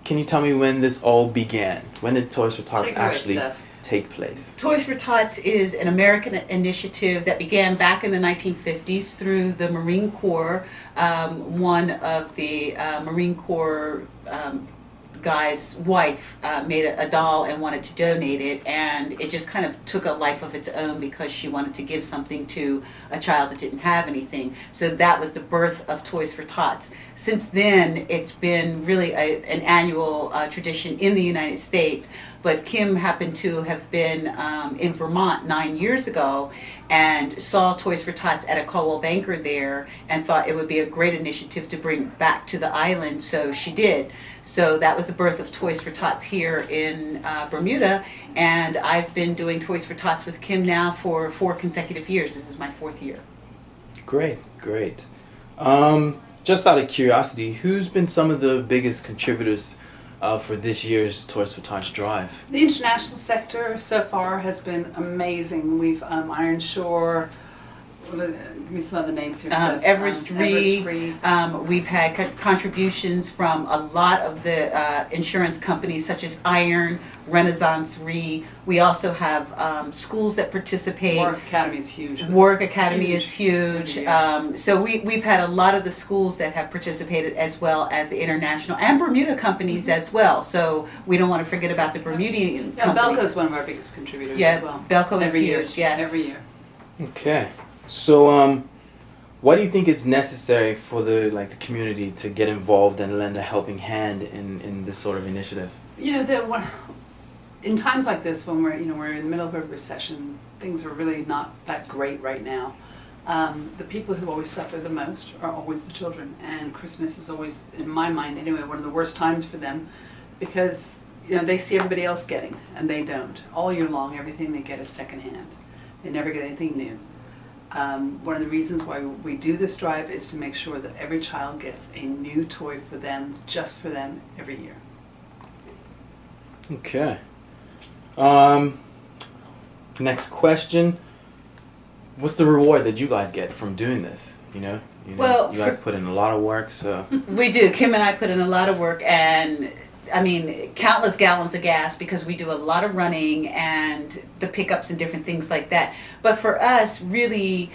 can you tell me when this all began? When did Toys for Tots Take it away, actually Steph. take place? Toys for Tots is an American initiative that began back in the 1950s through the Marine Corps. One of the Marine Corps guy's wife made a doll and wanted to donate it, and it just kind of took a life of its own because she wanted to give something to a child that didn't have anything. So that was the birth of Toys for Tots. Since then, it's been really an annual tradition in the United States, but Kim happened to have been in Vermont 9 years ago and saw Toys for Tots at a Caldwell Banker there and thought it would be a great initiative to bring back to the island, so she did. So that was the birth of Toys for Tots here in Bermuda, and I've been doing Toys for Tots with Kim now for 4 consecutive years. This is my 4th year. Great, great. Just out of curiosity, who's been some of the biggest contributors for this year's Toys for Tots Drive? The international sector so far has been amazing. We've Iron Shore. Give me some other names here. Everest Re. We've had contributions from a lot of the insurance companies such as Iron, Renaissance Re. We also have schools that participate. Work Academy is huge. Work Academy is huge. So we've had a lot of the schools that have participated, as well as the international and Bermuda companies as well. So we don't want to forget about the Bermudian companies. Belco is one of our biggest contributors as well. Belco is Every huge, year. yes. Every year. Okay. So, why do you think it's necessary for the community to get involved and lend a helping hand in this sort of initiative? In times like this, when we're in the middle of a recession, things are really not that great right now. The people who always suffer the most are always the children, and Christmas is always, in my mind anyway, one of the worst times for them, because they see everybody else getting, and they don't. All year long, everything they get is secondhand. They never get anything new. One of the reasons why we do this drive is to make sure that every child gets a new toy for them, just for them, every year. Okay. Next question. What's the reward that you guys get from doing this? Well, you guys put in a lot of work, so. We do. Kim and I put in a lot of work, and countless gallons of gas, because we do a lot of running and the pickups and different things like that. But for us, really,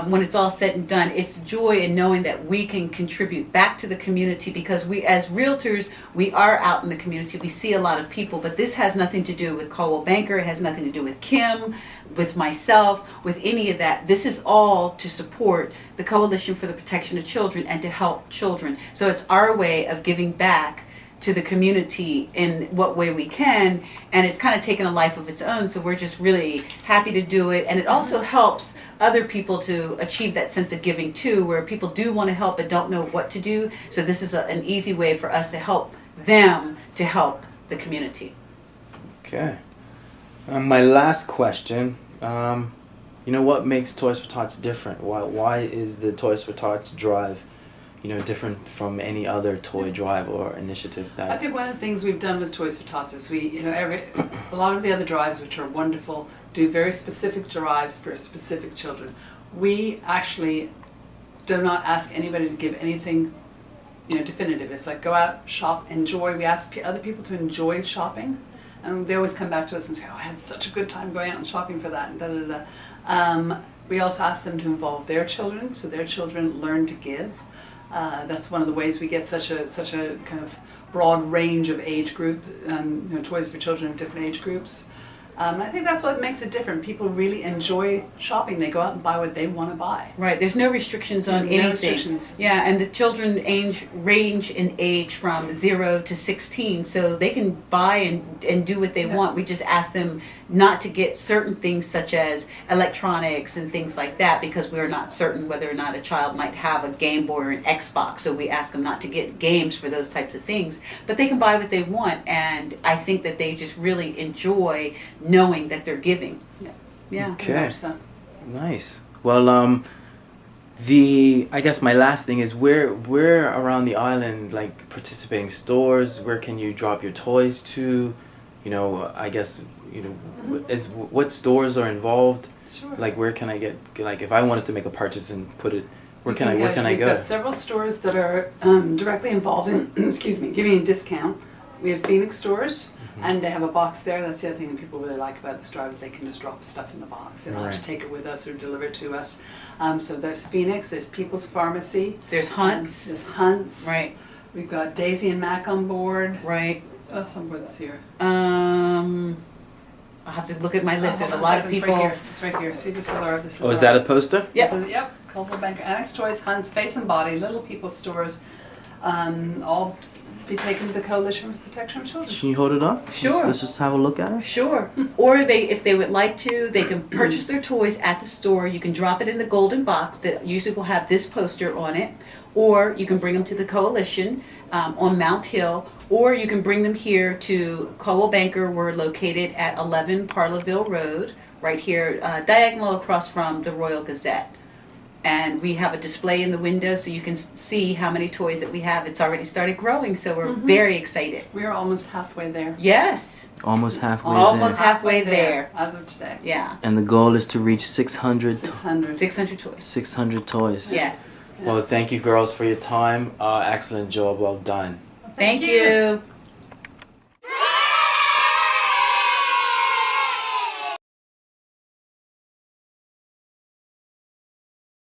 when it's all said and done, it's joy in knowing that we can contribute back to the community, because we, as realtors, we are out in the community. We see a lot of people, but this has nothing to do with Caldwell Banker. It has nothing to do with Kim, with myself, with any of that. This is all to support the Coalition for the Protection of Children and to help children. So it's our way of giving back to the community in what way we can, and it's kind of taken a life of its own, so we're just really happy to do it. And it also helps other people to achieve that sense of giving too, where people do want to help but don't know what to do, so this is an easy way for us to help them to help the community. Okay. My last question, what makes Toys for Tots different? Why is the Toys for Tots Drive different from any other toy drive or initiative that... I think one of the things we've done with Toys for Tots is a lot of the other drives, which are wonderful, do very specific drives for specific children. We actually do not ask anybody to give anything, definitive. It's like go out, shop, enjoy. We ask other people to enjoy shopping, and they always come back to us and say, "Oh, I had such a good time going out and shopping for that." And da da da. We also ask them to involve their children, so their children learn to give. That's one of the ways we get such a kind of broad range of age group, toys for children of different age groups. I think that's what makes it different. People really enjoy shopping. They go out and buy what they want to buy. Right. There's no restrictions on anything. No restrictions. Yeah, and the children range in age from 0 to 16, so they can buy and do what they want. We just ask them not to get certain things such as electronics and things like that, because we're not certain whether or not a child might have a Game Boy or an Xbox, so we ask them not to get games for those types of things. But they can buy what they want, and I think that they just really enjoy knowing that they're giving. Yeah. Okay. Nice. Well, I guess my last thing is where around the island, like participating stores, where can you drop your toys to? I guess what stores are involved? Sure. Like where can I get, like if I wanted to make a purchase and put it, where can I go? We've got several stores that are directly involved in giving a discount. We have Phoenix stores, and they have a box there. That's the other thing that people really like about this drive is they can just drop the stuff in the box. They don't have to take it with us or deliver it to us. So there's Phoenix, there's People's Pharmacy. There's Hunt's. There's Hunt's. Right. We've got Daisy and Mac on board. Right. Oh, someone's here. I'll have to look at my list. There's a lot of people. It's right here. See, this is our. This is Oh, is our, that a poster? Yep. This is, yep. Coldwell Banker, Annex Toys, Hunt's, Face and Body, Little People stores, all be taken to the Coalition for Protection of Children. Can you hold it up? Sure. Let's just have a look at it. Sure. Or if they would like to, they can purchase their toys at the store. You can drop it in the golden box that usually will have this poster on it. Or you can bring them to the Coalition on Mount Hill. Or you can bring them here to Coldwell Banker. We're located at 11 Parleville Road, right here, diagonal across from the Royal Gazette. And we have a display in the window so you can see how many toys that we have. It's already started growing, so we're very excited. We are almost halfway there. Yes. Almost halfway Almost there. halfway there. As of today. Yeah. And the goal is to reach 600, 600. 600 toys. 600 toys. Yes. Well, thank you girls for your time. Excellent job. Well done. Thank you.